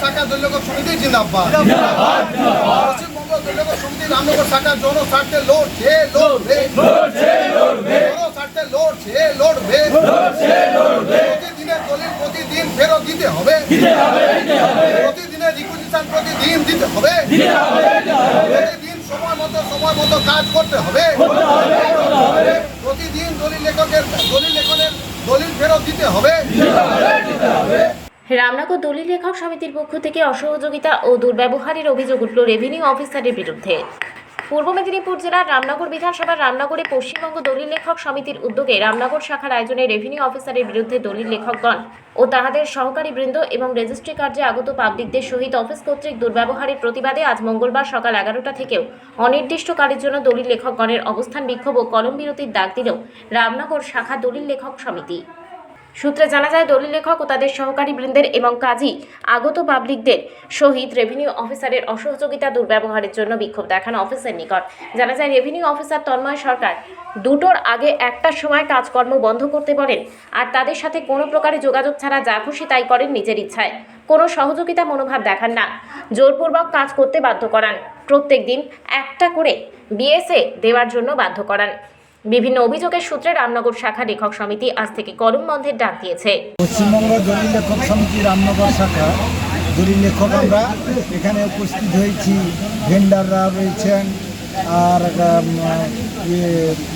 শাখা দলীয় সমিতি জিন্দাবাদ। পশ্চিমবঙ্গ দলীয় সমিতি রামনগর শাখা জনস্বার্থে লড়ছে লড়বে, জনস্বার্থে লড়ছে লড়বে। প্রতিদিনের দলিল প্রতিদিন ফেরত দিতে হবে, প্রতিদিনের রিকুইজিশন প্রতিদিন দিতে হবে, প্রতিদিন সময় মতো কাজ করতে হবে, প্রতিদিন দলিল লেখনের দলিল ফেরত দিতে হবে। রামনগর দলিল লেখক সমিতির পক্ষ থেকে অসহযোগিতা ও দুর্ব্যবহারের অভিযোগ উঠল রেভিনিউ অফিসারের বিরুদ্ধে। পূর্ব মেদিনীপুর জেলার রামনগর বিধানসভার রামনগরে পশ্চিমবঙ্গ দলিল লেখক সমিতির উদ্যোগে রামনগর শাখার আয়োজনে রেভিনিউ অফিসারের বিরুদ্ধে দলিল লেখকগণ ও তাহাদের সহকারী বৃন্দ এবং রেজিস্ট্রি কার্যে আগত পাবলিকদের সহিত অফিস কর্তৃক দুর্ব্যবহারের প্রতিবাদে আজ মঙ্গলবার সকাল 11টা থেকেও অনির্দিষ্টকালের জন্য দলিল লেখকগণের অবস্থান বিক্ষোভ ও কলম বিরতির ডাক দিল রামনগর শাখা দলিল লেখক সমিতি। সূত্রে জানা যায়, দলিল লেখক ও তাদের সহকারী বৃন্দের এবং কাজী আগত পাবলিকদের সহিত রেভিনিউ অফিসারের অসহযোগিতা দুর্ব্যবহারের জন্য বিক্ষোভ দেখানো অফিসের নিকট। জানা যায়, রেভিনিউ অফিসার তন্ময় সরকার 2টোর আগে 1টার সময় কাজকর্ম বন্ধ করতে বলেন আর তাদের সাথে কোনো প্রকারে যোগাযোগ ছাড়া যা খুশি তাই করেন নিজের ইচ্ছায়। কোনো সহযোগিতা মনোভাব দেখান না, জোরপূর্বক কাজ করতে বাধ্য করান, প্রত্যেক দিন 1টা করে বিএসএ দেওয়ার জন্য বাধ্য করান। বিভিন্ন অভিযোগের সূত্রে রামনগর শাখা লেখক সমিতি আজ থেকে কলম বন্ধের ডাক দিয়েছে। পশ্চিমবঙ্গ দলিল লেখক সমিতি রামনগর শাখা দলিল লেখক আমরা এখানে উপস্থিত হয়েছি। ভেন্ডাররা রয়েছেন আর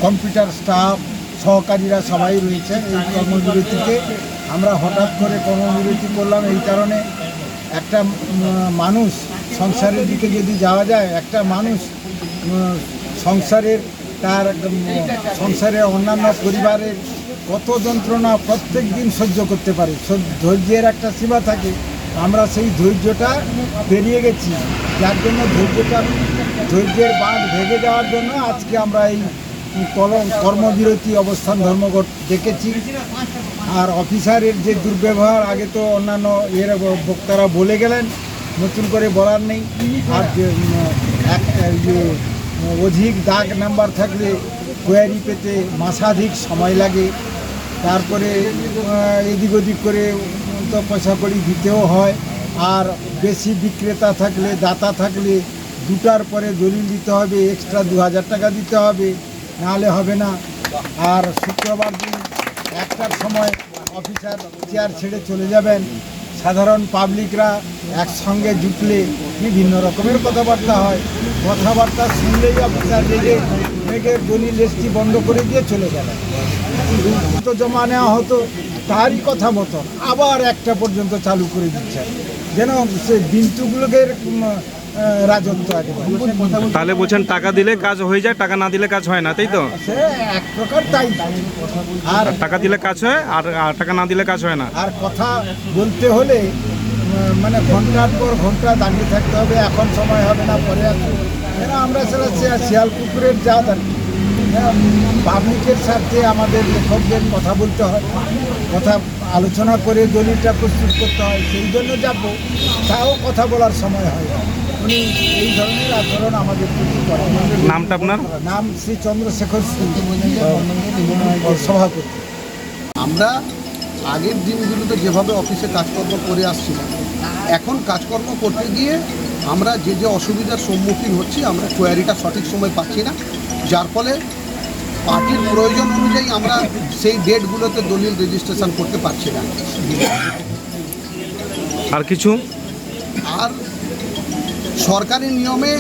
কম্পিউটার স্টাফ সহকারীরা সবাই রয়েছেন। এই কর্মবিরতিতে আমরা হঠাৎ করে কর্মবিরতি করলাম এই কারণে, একটা মানুষ সংসারের দিকে যদি যাওয়া যায়, একটা মানুষ তার সংসারের অন্যান্য পরিবারের কত যন্ত্রণা প্রত্যেক দিন সহ্য করতে পারে। ধৈর্যের একটা সীমা থাকে, আমরা সেই ধৈর্যটা পেরিয়ে গেছি, যার জন্য ধৈর্যের বাঁধ ভেঙে যাওয়ার জন্য আজকে আমরা এই কর্মবিরতি অবস্থান ধর্মঘট ডেকেছি। আর অফিসারের যে দুর্ব্যবহার আগে তো অন্যান্য বক্তারা বলে গেলেন, নতুন করে বলার নেই। আর অধিক দাগ নাম্বার থাকলে কোয়ারি পেতে মাসাধিক সময় লাগে, তারপরে এদিক ওদিক করে তো পয়সা কড়ি দিতেও হয়। আর বেশি বিক্রেতা থাকলে দাতা থাকলে 2টার পরে দলিল দিতে হবে, এক্সট্রা 2000 টাকা দিতে হবে, নাহলে হবে না। আর শুক্রবার দিন 1টার সময় অফিসার চেয়ার ছেড়ে চলে যাবেন। সাধারণ পাবলিকরা একসঙ্গে জুটলে বিভিন্ন রকমের কথাবার্তা হয়, কথাবার্তা শুনলেই অফিসার রেগে দলিল রেজিস্ট্রি বন্ধ করে দিয়ে চলে গেলেন। তো জমা নেওয়া হতো তারই কথা মতো আবার 1টা পর্যন্ত চালু করে দিচ্ছে, যেন সে বিন্দুগুলোকে রাজত্ব আগে। তাহলে বলছেন টাকা দিলে কাজ হয়ে যায়, টাকা না দিলে কাজ হয় না, তাই তো? সে এক প্রকার তাই। আর টাকা দিলে কাজ হয় আর টাকা না দিলে কাজ হয় না। আর কথা বলতে হলে মানে ঘন্টার পর ঘন্টা দাঁড়িয়ে থাকতে হবে, এখন সময় হবে না, পরে আসবে। আমরা সেটা শিয়াল কুকুরের জাত আর কি। পাবলিকের সাথে আমাদের লেখকদের কথা বলতে হয়, কথা আলোচনা করে দলিলটা প্রস্তুত করতে হয়, সেই জন্য যাবো, তাও কথা বলার সময় হয়। উনি এই ধরনের আচরণ আমাদের প্রতি করেন। নামটা আপনার? নাম শ্রী চন্দ্রশেখর সভাপতি। আমরা আগের দিনগুলোতে যেভাবে অফিসে কাজকর্ম করে আসছিলাম, এখন কাজকর্ম করতে গিয়ে আমরা যে অসুবিধার সম্মুখীন হচ্ছি, আমরা কোয়ারিটা সঠিক সময় পাচ্ছি না, যার ফলে পার্টির প্রয়োজন অনুযায়ী আমরা সেই ডেটগুলোতে দলিল রেজিস্ট্রেশন করতে পারছি না। আর কিছু আর সরকারি নিয়মে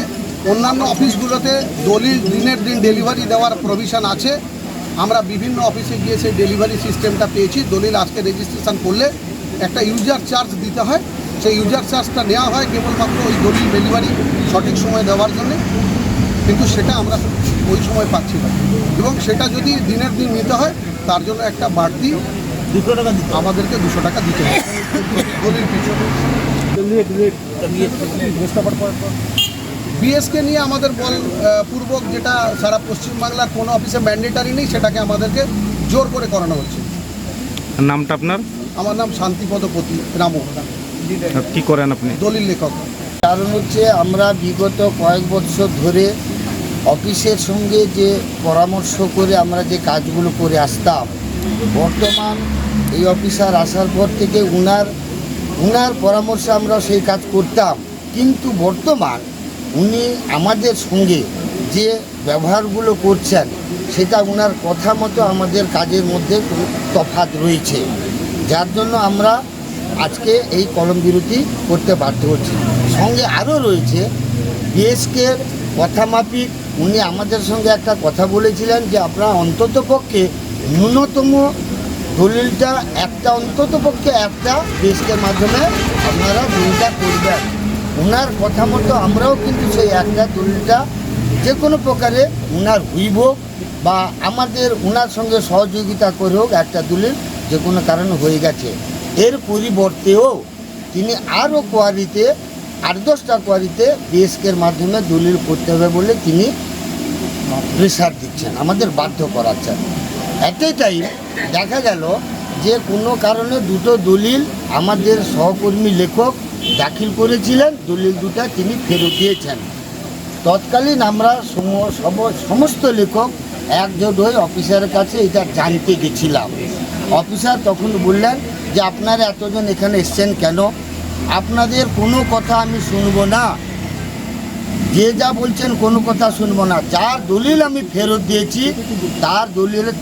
অন্যান্য অফিসগুলোতে দলিল দিনের দিন ডেলিভারি দেওয়ার প্রভিশন আছে। আমরা বিভিন্ন অফিসে গিয়ে সেই ডেলিভারি সিস্টেমটা পেয়েছি। দলিল আজকে রেজিস্ট্রেশন করলে একটা ইউজার চার্জ দিতে হয়, সেই ইউজার চার্জটা নেওয়া হয় কেবলমাত্র ওই দলিল ডেলিভারি সঠিক সময় দেওয়ার জন্য, কিন্তু সেটা আমরা ওই সময় পাচ্ছি না। এবং সেটা যদি দিনের দিন নিতে হয় তার জন্য একটা বাড়তি 200 টাকা আমাদেরকে 200 টাকা দিতে হয় দলিল পিছনে। বিএসকে নিয়ে আমাদের বলপূর্বক যেটা সারা পশ্চিমবাংলার কোনো অফিসে ম্যান্ডেটারি নেই, সেটাকে আমাদেরকে জোর করে করানো হচ্ছে। নামটা আপনার? আমার নাম শান্তিপদপতি রামু। কি করেন আপনি? দলিল লেখক। কারণ হচ্ছে আমরা বিগত কয়েক বছর ধরে অফিসের সঙ্গে যে পরামর্শ করে আমরা যে কাজগুলো করে আসতাম, বর্তমান এই অফিসার আসার পর থেকে উনার উনার পরামর্শে আমরা সেই কাজ করতাম, কিন্তু বর্তমান উনি আমাদের সঙ্গে যে ব্যবহারগুলো করছেন সেটা উনার কথা মতো আমাদের কাজের মধ্যে কোনো তফাৎ রয়েছে, যার জন্য আমরা আজকে এই কলম বিরতি করতে বাধ্য হচ্ছি। সঙ্গে আরও রয়েছে বিএসকের কথা মাফিক উনি আমাদের সঙ্গে একটা কথা বলেছিলেন যে আপনারা অন্ততপক্ষে ন্যূনতম দলিলটা একটা অন্ততপক্ষে একটা বিএসকের মাধ্যমে আপনারা দলিলটা করবেন। ওনার কথা মতো আমরাও কিন্তু সেই একটা দলিলটা যে কোনো প্রকারে ওনার হইব বা আমাদের ওনার সঙ্গে সহযোগিতা করে হোক একটা দলিল যে কোনো কারণে হয়ে গেছে। এর পরিবর্তেও তিনি আরও কোয়ারিতে 8-10টা কোয়ারিতে বিএসকের মাধ্যমে দলিল করতে হবে বলে তিনি প্রেসার দিচ্ছেন, আমাদের বাধ্য করাচ্ছেন। এট এ টাইম দেখা গেল যে কোনো কারণে দুটো দলিল আমাদের সহকর্মী লেখক দাখিল করেছিলেন, দলিল দুটা তিনি ফেরত দিয়েছেন। তৎকালীন আমরা সমস্ত লেখক একজোট হয়ে অফিসারের কাছে এটা জানতে গেছিলাম। অফিসার তখন বললেন যে আপনারা এতজন এখানে এসছেন কেন, আপনাদের কোনো কথা আমি শুনবো না, যে যা বলছেন কোনো কথা শুনবো না, যার দলিল আমি ফেরত দিয়েছি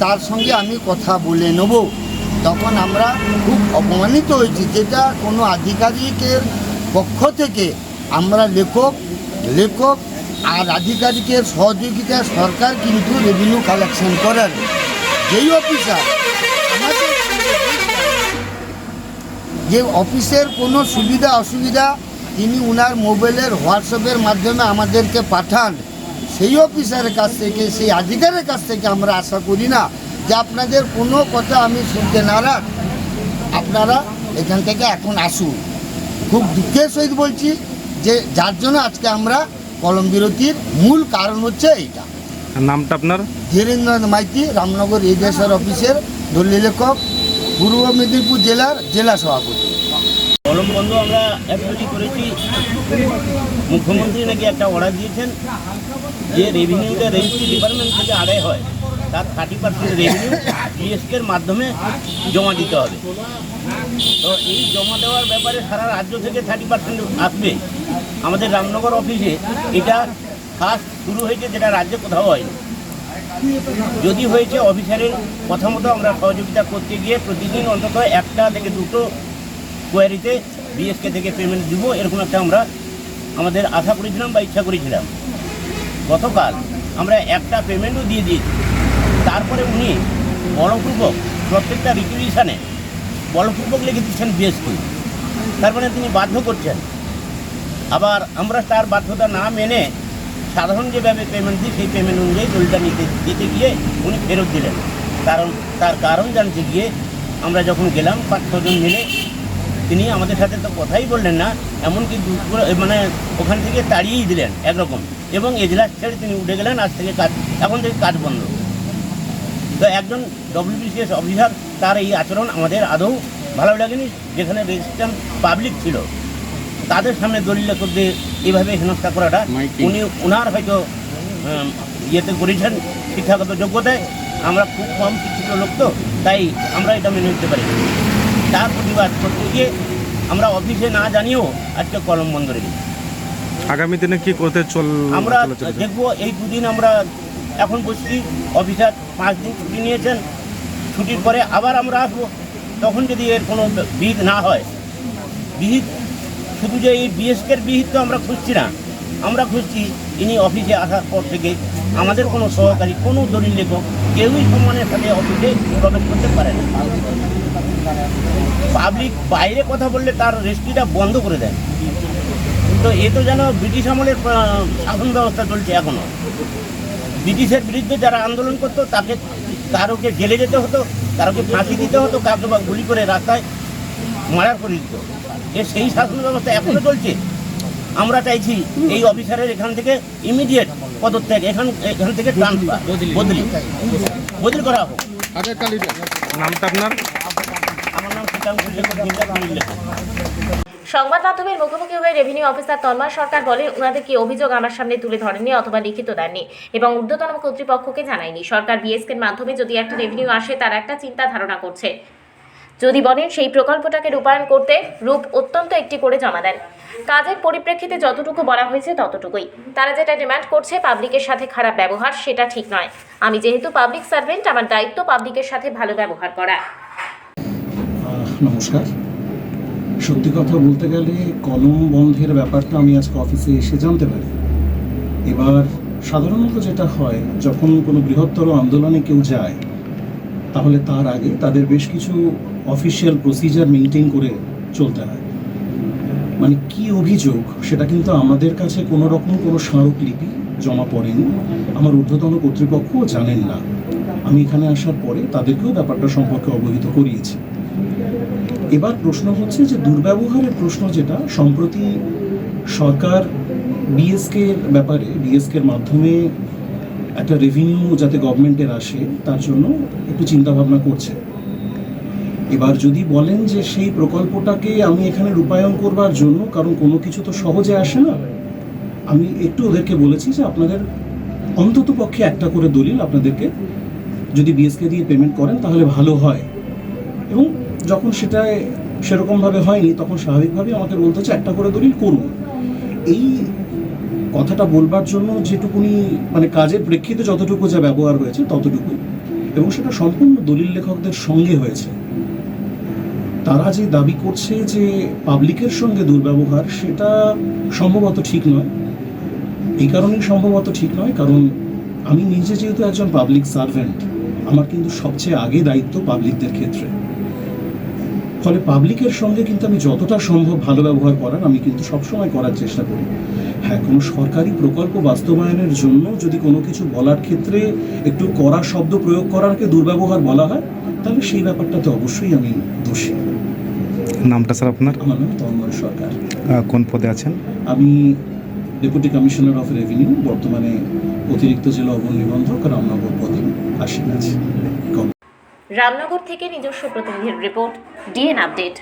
তার সঙ্গে আমি কথা বলে নেব। তখন আমরা খুব অপমানিত হয়েছি, যেটা কোনো আধিকারিকের পক্ষ থেকে আমরা লেখক আর আধিকারিকের সহযোগিতায় সরকার কিন্তু রেভিনিউ কালেকশন করেন। যেই অফিসার আমাদের যে অফিসের কোনো সুবিধা অসুবিধা তিনি উনার মোবাইলের হোয়াটসঅ্যাপের মাধ্যমে আমাদেরকে পাঠান, সেই অফিসারের কাছ থেকে সেই আধিকারিকের কাছ থেকে আমরা আশা করি না যে আপনাদের কোনো কথা আমি শুনতে নারাজ, আপনারা এখান থেকে এখন আসুন। খুব দুঃখের সহিত বলছি যে যার জন্য আজকে আমরা কলম বিরতির মূল কারণ হচ্ছে এইটা। নামটা আপনার? ধীরেন্দ্রনাথ মাইতি, রামনগর এডিএসআর অফিসের দলিল লেখক, পূর্ব মেদিনীপুর জেলার জেলা সভাপতি। কলম বন্ধ আমরা অ্যাপ্লাই করেছি। মুখ্যমন্ত্রী নাকি একটা অর্ডার দিয়েছেন যে রেভিনিউটা রেজিস্ট্রি ডিপার্টমেন্ট থেকে আদায় হয় তার 30% রেভিনিউ বিএসকের মাধ্যমে জমা দিতে হবে। তো এই জমা দেওয়ার ব্যাপারে সারা রাজ্য থেকে 30% আসবে। আমাদের রামনগর অফিসে এটা ফার্স্ট শুরু হয়েছে, যেটা রাজ্যে কোথাও হয়নি। যদি হয়েছে অফিসারের কথা মতো আমরা সহযোগিতা করতে গিয়ে প্রতিদিন অন্তত 1টা থেকে 2টো কোয়ারিতে বিএসকে থেকে পেমেন্ট দিব, এরকম একটা আমরা আমাদের আশা করেছিলাম বা ইচ্ছা করেছিলাম। গতকাল আমরা একটা পেমেন্টও দিয়ে দিয়েছি। তারপরে উনি বলপূর্বক প্রত্যেকটা রিকুইজিশনে বলপূর্বক লিখে দিচ্ছেন বিএসকে, তার মানে তিনি বাধ্য করছেন। আবার আমরা তার বাধ্যতা না মেনে সাধারণ যেভাবে পেমেন্ট দিই সেই পেমেন্ট অনুযায়ী দলিলটা দিতে গিয়ে উনি ফেরত দিলেন। তার কারণ জানতে গিয়ে আমরা যখন গেলাম 5-6 জন মিলে, তিনি আমাদের সাথে তো কথাই বললেন না, এমনকি মানে ওখান থেকে তাড়িয়েই দিলেন একরকম, এবং এজলাস ছেড়ে তিনি উঠে গেলেন। এখন থেকে কাজ বন্ধ। তো একজন ডব্লিউবিসিএস অফিসার, তার এই আচরণ আমাদের আদৌ ভালো লাগেনি। যেখানে রেজিস্ট্রেশন পাবলিক ছিল তাদের সামনে দলিল লেখকদের এইভাবে হেনস্থা করাটা ওনার হয়তো ইয়েতে করেছেন শিক্ষাগত যোগ্যতায়। আমরা খুব কম শিক্ষিত লোক, তো তাই আমরা এটা মেনে নিতে পারি। তার প্রতিবাদ করতে গিয়ে আমরা অফিসে না জানিয়েও আজকে কলম বন্ধ রেখেছি। আগামী দিনে কি করতে আমরা দেখব। এই 2 দিন আমরা এখন বসছি, অফিসার 5 দিন ছুটি নিয়েছেন। ছুটির পরে আবার আমরা আসবো। তখন যদি এর কোনো বিহিত না হয়, বিহিত শুধু যে এই বিএসকের বিহিত তো আমরা খুঁজছি না, আমরা খুঁজছি ইনি অফিসে আসার পর থেকে আমাদের কোনো সহকারী, কোনো দলিল লেখক কেউই সম্মানের সাথে অফিসে প্রবেশ করতে পারে না। পাবলিক বাইরে কথা বললে তার রেজিস্ট্রিটা বন্ধ করে দেয়। তো এ তো যেন ব্রিটিশ আমলের শাসন ব্যবস্থা চলছে এখনও। ব্রিটিশের বিরুদ্ধে যারা আন্দোলন করতো তাকে কারোকে জেলে যেতে হতো, কারোকে ফাঁসি দিতে হতো, কাউকে বা গুলি করে রাস্তায় মার্ডার করে দিত। সেই শাসন ব্যবস্থা এখনও চলছে। আমরা চাইছি এই অফিসারের এখান থেকে ইমিডিয়েট পদত্যাগ, এখান থেকে ট্রান্সফার, বদলি করা হোক। নামটা আপনার? আমার নাম শীতাঙ্কুর লেখক। সংবাদ মাধ্যমের মুখোমুখি হয়ে রেভিনিউ অফিসার তন্ময় সরকার বলেন, ওনাদের কি অভিযোগ আমার সামনে তুলে ধরেননি অথবা লিখিত দেননি এবং ঊর্ধ্বতন কর্তৃপক্ষকে জানায়নি। সরকার বিএসকের মাধ্যমে যদি একটা রেভিনিউ আসে তার একটা চিন্তা ধারণা করছে। যদি বলেন সেই প্রকল্পটাকে রূপায়ণ করতে রূপ অত্যন্ত একটি করে জমা দেন। কাজের পরিপ্রেক্ষিতে যতটুকু বলা হয়েছে ততটুকুই। তারা যেটা ডিমান্ড করছে পাবলিকের সাথে খারাপ ব্যবহার, সেটা ঠিক নয়। আমি যেহেতু পাবলিক সার্ভেন্ট, আমার দায়িত্ব পাবলিকের সাথে ভালো ব্যবহার করা। নমস্কার। সত্যি কথা বলতে গেলে কলম বন্ধের ব্যাপারটা আমি আজকে অফিসে এসে জানতে পারি। এবার সাধারণত যেটা হয়, যখন কোনো বৃহত্তর আন্দোলনে কেউ যায় তাহলে তার আগে তাদের বেশ কিছু অফিসিয়াল প্রসিজার মেনটেন করে চলতে হয়। মানে কি অভিযোগ সেটা কিন্তু আমাদের কাছে কোনো রকম কোনো স্মারকলিপি জমা পড়েনি, আমার ঊর্ধ্বতন কর্তৃপক্ষও জানেন না। আমি এখানে আসার পরে তাদেরকেও ব্যাপারটা সম্পর্কে অবহিত করিয়েছি। এবার প্রশ্ন হচ্ছে যে দুর্ব্যবহারের প্রশ্ন, যেটা সম্প্রতি সরকার বিএসকের ব্যাপারে, বিএসকের মাধ্যমে একটা রেভিনিউ যাতে গভর্নমেন্টের আসে তার জন্য একটু চিন্তাভাবনা করছে। এবার যদি বলেন যে সেই প্রকল্পটাকে আমি এখানে রূপায়ণ করবার জন্য, কারণ কোনো কিছু তো সহজে আসে না, আমি একটু ওদেরকে বলেছি যে আপনাদের অন্তত পক্ষে একটা করে দলিল আপনাদেরকে যদি বিএসকে দিয়ে পেমেন্ট করেন তাহলে ভালো হয়। এবং যখন সেটা সেরকমভাবে হয়নি তখন স্বাভাবিকভাবে আমাকে বলতে হচ্ছে একটা করে দলিল করুন। এই কথাটা বলবার জন্য যেটুকুনি মানে কাজের প্রেক্ষিতে যতটুকু যা ব্যবহার হয়েছে ততটুকুই, এবং সেটা সম্পূর্ণ দলিল লেখকদের সঙ্গে হয়েছে। তারা যে দাবি করছে যে পাবলিকের সঙ্গে দুর্ব্যবহার, সেটা সম্ভবত ঠিক নয়। এই কারণেই সম্ভবত ঠিক নয় কারণ আমি নিজে যেহেতু একজন পাবলিক সার্ভেন্ট, আমার কিন্তু সবচেয়ে আগে দায়িত্ব পাবলিকদের ক্ষেত্রে। ফলে পাবলিকের সঙ্গে কিন্তু আমি যতটা সম্ভব ভালো ব্যবহার করার আমি কিন্তু সবসময় করার চেষ্টা করি। হ্যাঁ, কোনো সরকারি প্রকল্প বাস্তবায়নের জন্য যদি কোনো কিছু বলার ক্ষেত্রে একটু কড়া শব্দ প্রয়োগ করারকে দুর্ব্যবহার বলা হয়, তাহলে সেই ব্যাপারটাতে অবশ্যই আমি দোষী। নামটা স্যার আপনার? আমার নাম তন্ময় সরকার। কোন পদে আছেন? আমি ডেপুটি কমিশনার অফ রেভিনিউ, বর্তমানে অতিরিক্ত জেলা অবনিবন্ধক রামনগর পদে আসীন আছি। রামনগর থেকে নিজস্ব প্রতিনিধির রিপোর্ট, ডিএন আপডেট।